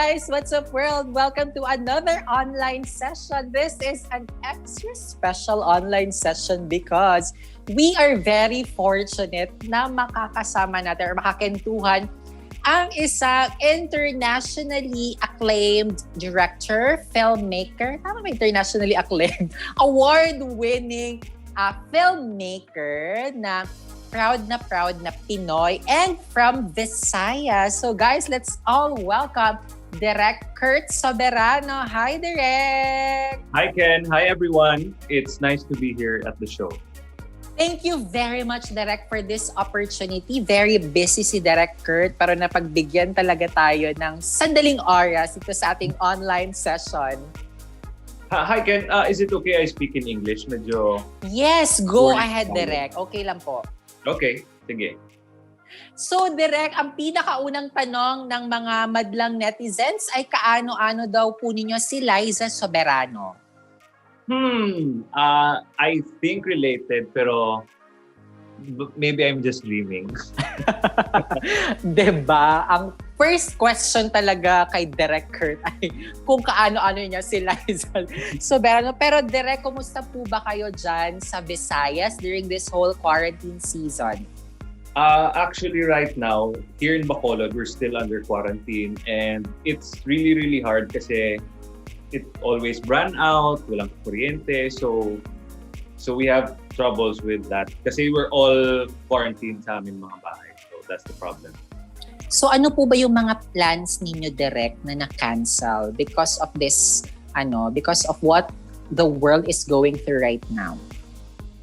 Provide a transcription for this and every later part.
guys? What's up, world? Welcome to another online session. This is an extra special online session because we are very fortunate na makakasama natin or makakentuhan ang isang internationally acclaimed director, filmmaker, tama ba internationally acclaimed? Award-winning filmmaker na proud na Pinoy and from Visayas. So guys, let's all welcome Direk Kurt Soberano. Hi, Direk! Hi, Ken. Hi, everyone. It's nice to be here at the show. Thank you very much, Direk, for this opportunity. Very busy si Direk Kurt para napagbigyan talaga tayo ng sandaling oras ito sa ating online session. Hi, Ken. Is it okay I speak in English? Medyo... Yes, go ahead, Direk. Okay lang po. Okay, sige. So, Direk, ang pinakaunang tanong ng mga madlang netizens ay kaano-ano daw po ninyo si Liza Soberano? I think related, pero maybe I'm just dreaming. Diba? Ang first question talaga kay Direk Kurt ay kung kaano-ano niya si Liza Soberano. Pero Direk, kumusta po ba kayo dyan sa Visayas during this whole quarantine season? Actually, right now, here in Bacolod, we're still under quarantine and it's really, really hard kasi it always ran out, walang kuryente, so we have troubles with that kasi we're all quarantined sa aming mga bahay. So that's the problem. So ano po ba yung mga plans ninyo direct na na-cancel because of this, because of what the world is going through right now?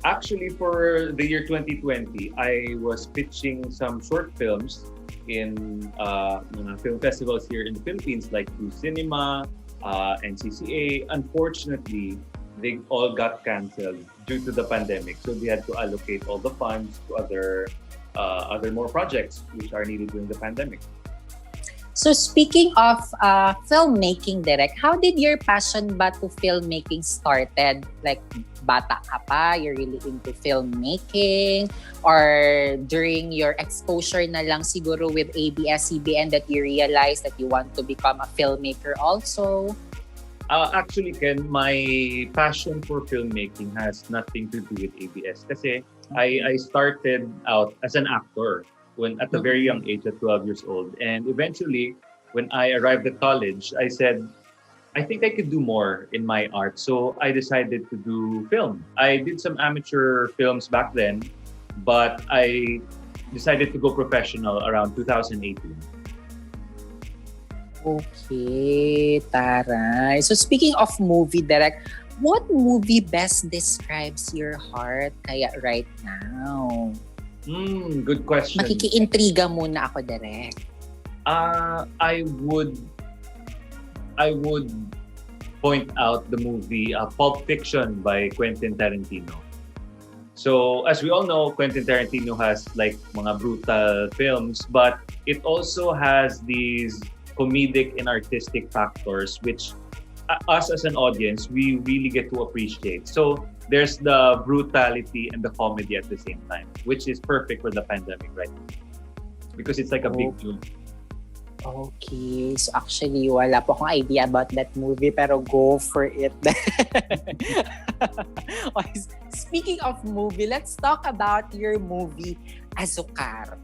Actually, for the year 2020, I was pitching some short films in mga film festivals here in the Philippines like Blue Cinema, NCCA. Unfortunately, they all got canceled due to the pandemic. So they had to allocate all the funds to other more projects which are needed during the pandemic. So speaking of filmmaking, Direk, how did your passion ba to filmmaking started? Like, bata ka pa, you're really into filmmaking? Or during your exposure na lang siguro with ABS-CBN that you realized that you want to become a filmmaker also? Actually, Ken, my passion for filmmaking has nothing to do with ABS kasi I started out as an actor at a very young age, at 12 years old. And eventually, when I arrived at college, I said, I think I could do more in my art. So I decided to do film. I did some amateur films back then, but I decided to go professional around 2018. Okay, taray. So speaking of movie, Direk, what movie best describes your heart kaya right now? Good question. Makiki-intriga muna ako, Direk. I would point out the movie Pulp Fiction by Quentin Tarantino. So as we all know, Quentin Tarantino has like mga brutal films, but it also has these comedic and artistic factors which us as an audience, we really get to appreciate. So there's the brutality and the comedy at the same time, which is perfect for the pandemic right now. Because it's like a big deal. Okay. So actually, wala po akong idea about that movie, pero go for it. Okay. Speaking of movie, let's talk about your movie, Azúcar.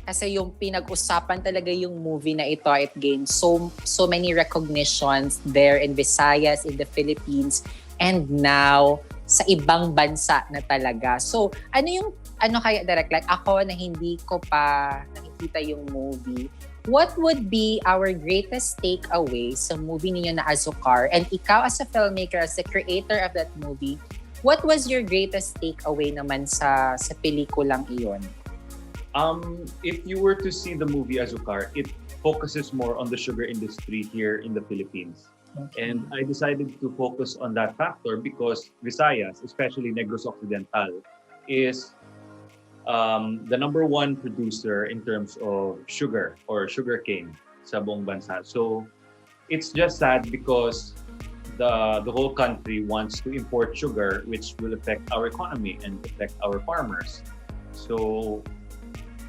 Kasi yung pinag-usapan talaga yung movie na ito, it gained so many recognitions there in Visayas, in the Philippines, and now sa ibang bansa na talaga. So, ano kaya direct? Like ako na hindi ko pa nakikita yung movie, what would be our greatest takeaway sa movie ninyo na Azúcar? And ikaw as a filmmaker, as the creator of that movie, what was your greatest takeaway naman sa pelikulang iyon? If you were to see the movie Azúcar, it focuses more on the sugar industry here in the Philippines. Okay. And I decided to focus on that factor because Visayas, especially Negros Occidental, is the number one producer in terms of sugar or sugarcane sa buong bansa. So it's just sad because the whole country wants to import sugar, which will affect our economy and affect our farmers. So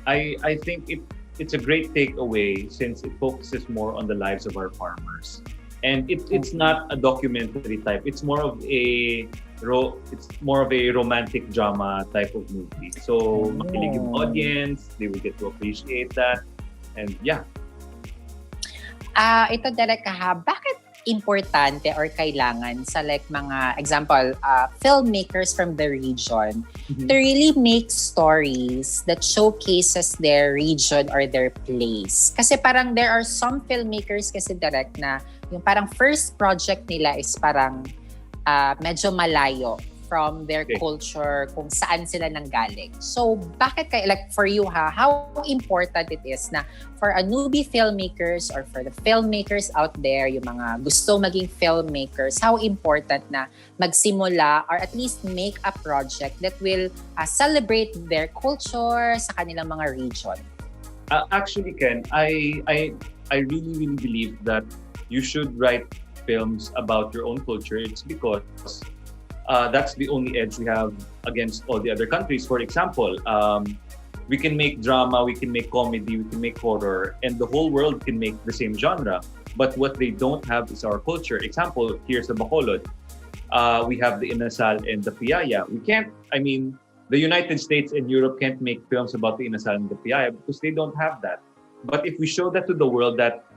I think it's a great takeaway since it focuses more on the lives of our farmers. And it's not a documentary type. It's more of a romantic drama type of movie. So makinig yung audience, they will get to appreciate that. And yeah. Ito Derek bakit importante or kailangan sa like mga example filmmakers from the region to really make stories that showcases their region or their place? Kasi parang there are some filmmakers kasi direct na yung parang first project nila is parang medyo malayo from their culture, kung saan sila nanggaling. So, bakit kayo, like for you how important it is na for a newbie filmmakers or for the filmmakers out there, yung mga gusto maging filmmakers, how important na magsimula or at least make a project that will celebrate their culture sa kanilang mga region? Actually, Ken, I really, really believe that you should write films about your own culture. It's because that's the only edge we have against all the other countries. For example, we can make drama, we can make comedy, we can make horror, and the whole world can make the same genre. But what they don't have is our culture. Example, here's the Bacolod. We have the Inasal and the Piyaya. The United States and Europe can't make films about the Inasal and the Piyaya because they don't have that. But if we show that to the world that,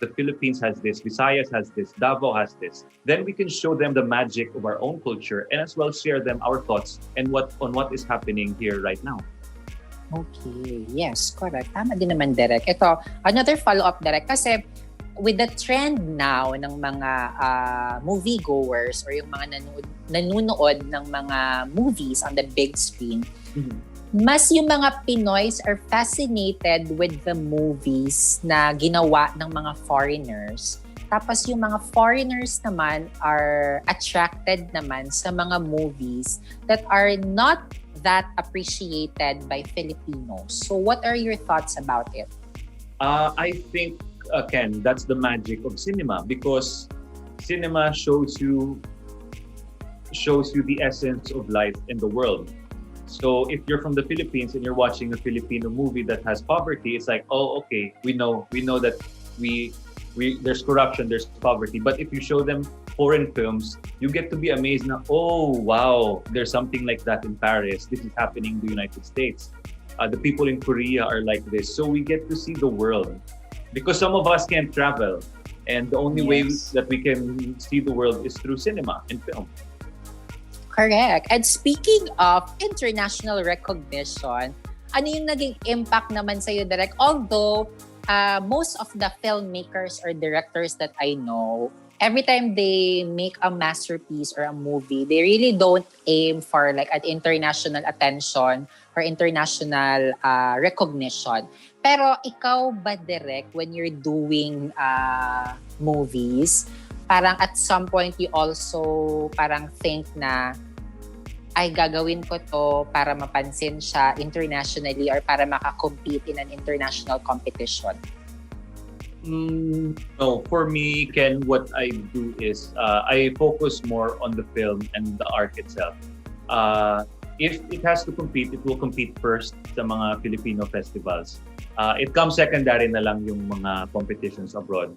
the Philippines has this, Visayas has this, Davao has this, then we can show them the magic of our own culture and as well share them our thoughts and what is happening here right now. Okay, yes, correct. Tama din naman, Derek. Ito, another follow-up, Derek, kasi with the trend now ng mga moviegoers or yung mga nanonood ng mga movies on the big screen, mas yung mga Pinoys are fascinated with the movies na ginawa ng mga foreigners. Tapos yung mga foreigners naman are attracted naman sa mga movies that are not that appreciated by Filipinos. So what are your thoughts about it? I think, Ken, that's the magic of cinema because cinema shows you the essence of life in the world. So if you're from the Philippines and you're watching a Filipino movie that has poverty, it's like, okay, we know that there's corruption, there's poverty. But if you show them foreign films, you get to be amazed na, oh wow, there's something like that in Paris. This is happening in the United States. The people in Korea are like this. So we get to see the world. Because some of us can't travel. And the only way that we can see the world is through cinema and film. Correct. And speaking of international recognition, ano yung naging impact naman sa'yo, Direk? Although, most of the filmmakers or directors that I know, every time they make a masterpiece or a movie, they really don't aim for like an international attention or international recognition. Pero ikaw ba, Direk, when you're doing movies, parang at some point you also parang think na ay gagawin ko to para mapansin siya internationally or para makakompete in an international competition? No, for me, Ken, what I do is I focus more on the film and the art itself. If it has to compete, it will compete first sa mga Filipino festivals. It comes secondary na lang yung mga competitions abroad.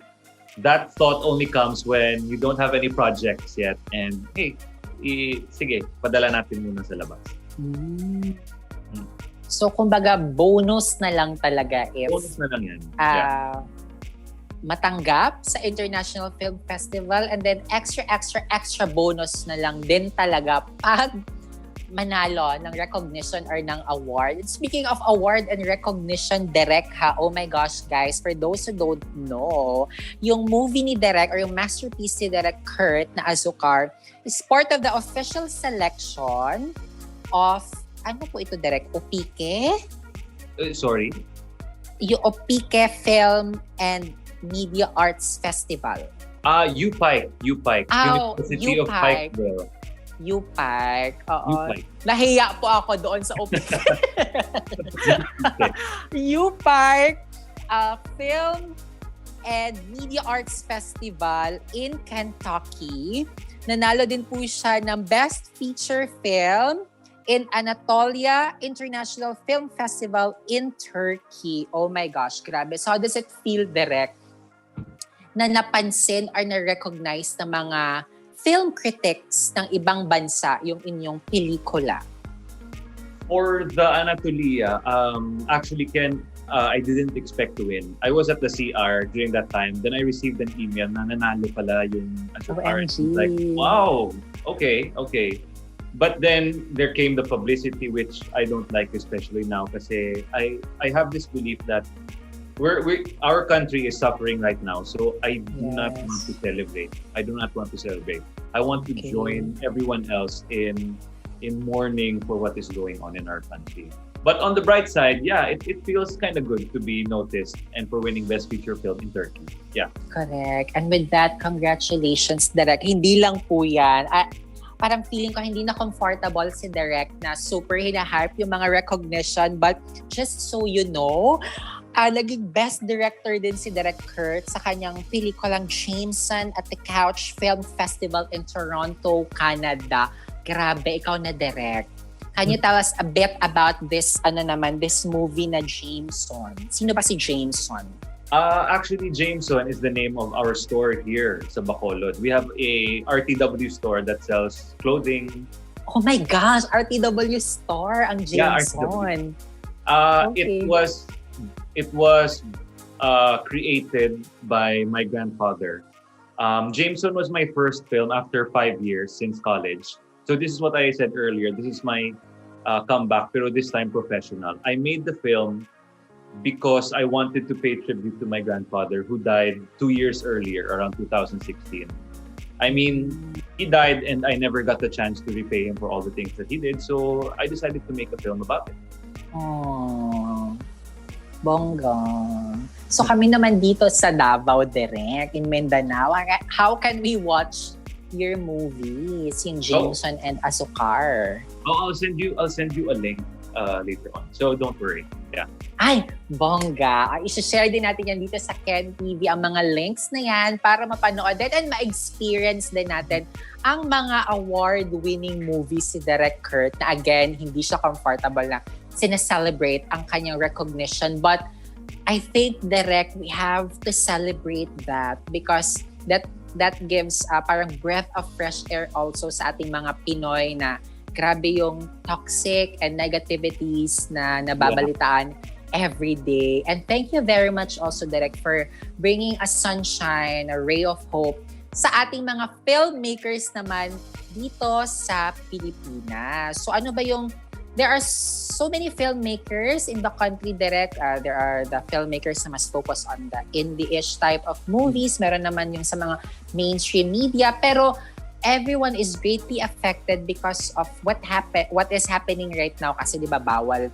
That thought only comes when you don't have any projects yet and hey, sige, padala natin muna sa labas. So, kumbaga, bonus na lang talaga if bonus na lang yan. Matanggap sa International Film Festival and then extra bonus na lang din talaga pag manalo ng recognition or ng award. And speaking of award and recognition, Derek oh my gosh guys, for those who don't know, yung movie ni Derek or yung masterpiece ni Derek Kurt na Azucar is part of the official selection of, ano po ito Derek? Opike? Sorry? Yung Opike Film and Media Arts Festival. UPike. University of Pikeville. UPike. Oo. UPike. Nahiya po ako doon sa Opike. UPike Film and Media Arts Festival in Kentucky. Nanalo din po siya ng Best Feature Film in Anatolia International Film Festival in Turkey. Oh my gosh, grabe. So how does it feel, Direk, na napansin or na-recognize ng mga film critics ng ibang bansa yung inyong pelikula? For the Anatolia, actually, Ken, I didn't expect to win. I was at the CR during that time. Then I received an email na nanalo pala yung Azúcar. Like, wow, okay. But then there came the publicity, which I don't like, especially now, kasi I have this belief that our country is suffering right now. So I do not want to celebrate. I do not want to celebrate. I want to join everyone else in mourning for what is going on in our country. But on the bright side, it feels kind of good to be noticed and for winning Best Feature Film in Turkey. Yeah. Correct. And with that, congratulations, Direk. Hindi lang po yan. Parang feeling ko hindi na comfortable si Direk na super hinahype yung mga recognition. But just so you know, naging Best Director din si Direk Kurt sa kanyang pelikulang Jameson at the Couch Film Festival in Toronto, Canada. Grabe, ikaw na, Direk. Can you tell us a bit about this, this movie na Jameson? Sino ba si Jameson? Actually, Jameson is the name of our store here sa Bacolod. We have a RTW store that sells clothing. Oh my gosh, RTW store ang Jameson. It was created by my grandfather. Jameson was my first film after 5 years since college. So this is what I said earlier. This is my comeback, pero this time professional. I made the film because I wanted to pay tribute to my grandfather who died 2 years earlier, around 2016. I mean, he died and I never got the chance to repay him for all the things that he did. So I decided to make a film about it. Oh, bongga. So kami naman dito sa Davao, Direk, in Mindanao. How can we watch your movies, yung Jameson and Azúcar? I'll send you a link later on. So don't worry. Yeah. Ay, bongga. I-share din natin yan dito sa Kenn TV, ang mga links na yan para mapanood din and ma-experience din natin ang mga award-winning movies si Direk Kurt na again, hindi siya comfortable na sineselebrate ang kanyang recognition. But I think, Direk, we have to celebrate that because that gives parang breath of fresh air also sa ating mga Pinoy na grabe yung toxic and negativities na nababalitaan every day. And thank you very much also, Direk, for bringing a sunshine, a ray of hope sa ating mga filmmakers naman dito sa Pilipinas. So ano ba yung there are so many filmmakers in the country, Direk. There are the filmmakers na mas focus on the indie-ish type of movies. Meron naman yung sa mga mainstream media. Pero everyone is greatly affected because of what is happening right now. Kasi di ba bawal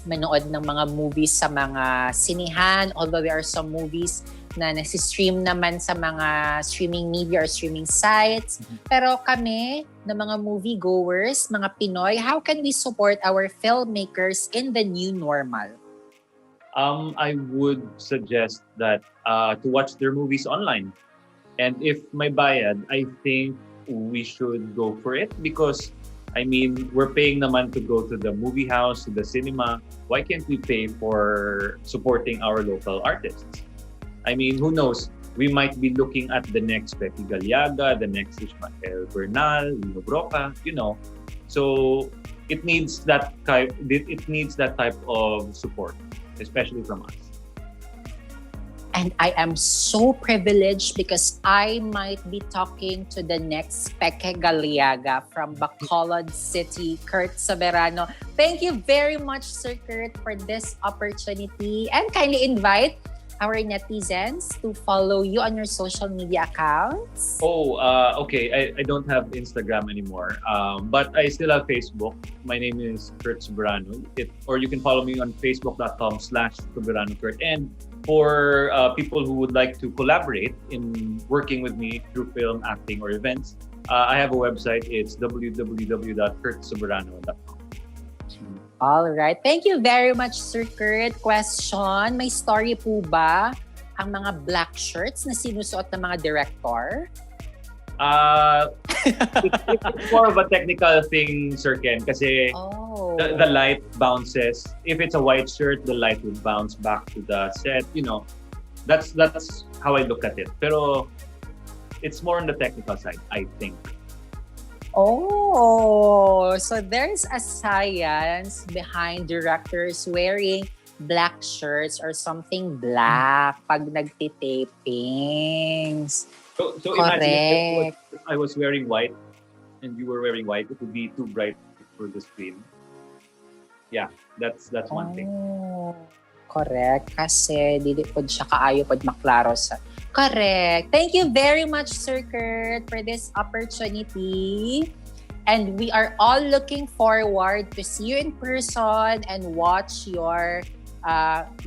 manood ng mga movies sa mga sinihan. Although there are some movies na nasi-stream naman sa mga streaming media or streaming sites. Pero kami, na mga movie-goers, mga Pinoy, how can we support our filmmakers in the new normal? I would suggest that to watch their movies online. And if may bayad, I think we should go for it because, I mean, we're paying naman to go to the movie house, to the cinema. Why can't we pay for supporting our local artists? I mean, who knows? We might be looking at the next Pepe Galiaga, the next Ishmael Bernal, Lino Broca, you know. So it needs that type of support, especially from us. And I am so privileged because I might be talking to the next Pepe Galiaga from Bacolod City, Kurt Soberano. Thank you very much, Sir Kurt, for this opportunity. And kindly invite our netizens to follow you on your social media accounts. Okay. I don't have Instagram anymore, but I still have Facebook. My name is Kurt Soberano. Or you can follow me on facebook.com/SoberanoKurt. And for people who would like to collaborate in working with me through film, acting, or events, I have a website. It's www.kurtsoberano.com. All right. Thank you very much, Sir Kurt. Question, may story po ba ang mga black shirts na sinusuot ng mga director? It's more of a technical thing, Sir Ken, kasi Oh. the light bounces. If it's a white shirt, the light would bounce back to the set. That's how I look at it. Pero it's more on the technical side, I think. Oh, so there's a science behind directors wearing black shirts or something black pag nagtitapings. So imagine Correct. if I was wearing white and you were wearing white, it would be too bright for the screen. Yeah, that's one thing. Oh, correct. Kasi dili pod siya kaayo pod maklaro sa. Correct. Thank you very much, Sir Kurt, for this opportunity. And we are all looking forward to see you in person and watch your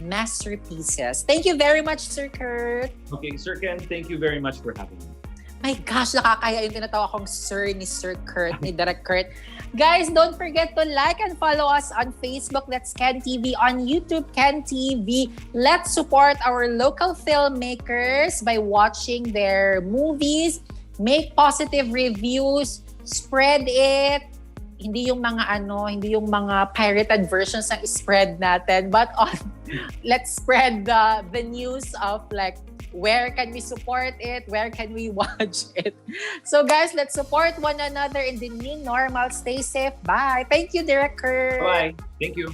masterpieces. Thank you very much, Sir Kurt. Okay, Sir Ken, thank you very much for having me. My gosh, nakakaya yung tinatawag akong Sir ni Sir Kurt, ni Direk Kurt. Guys, don't forget to like and follow us on Facebook. That's Kenn TV. On YouTube, Kenn TV. Let's support our local filmmakers by watching their movies. Make positive reviews. Spread it. Hindi yung mga pirated versions ng spread natin. But let's spread the news of like, where can we support it? Where can we watch it? So guys, let's support one another in the new normal. Stay safe. Bye. Thank you, Director. Bye. Thank you.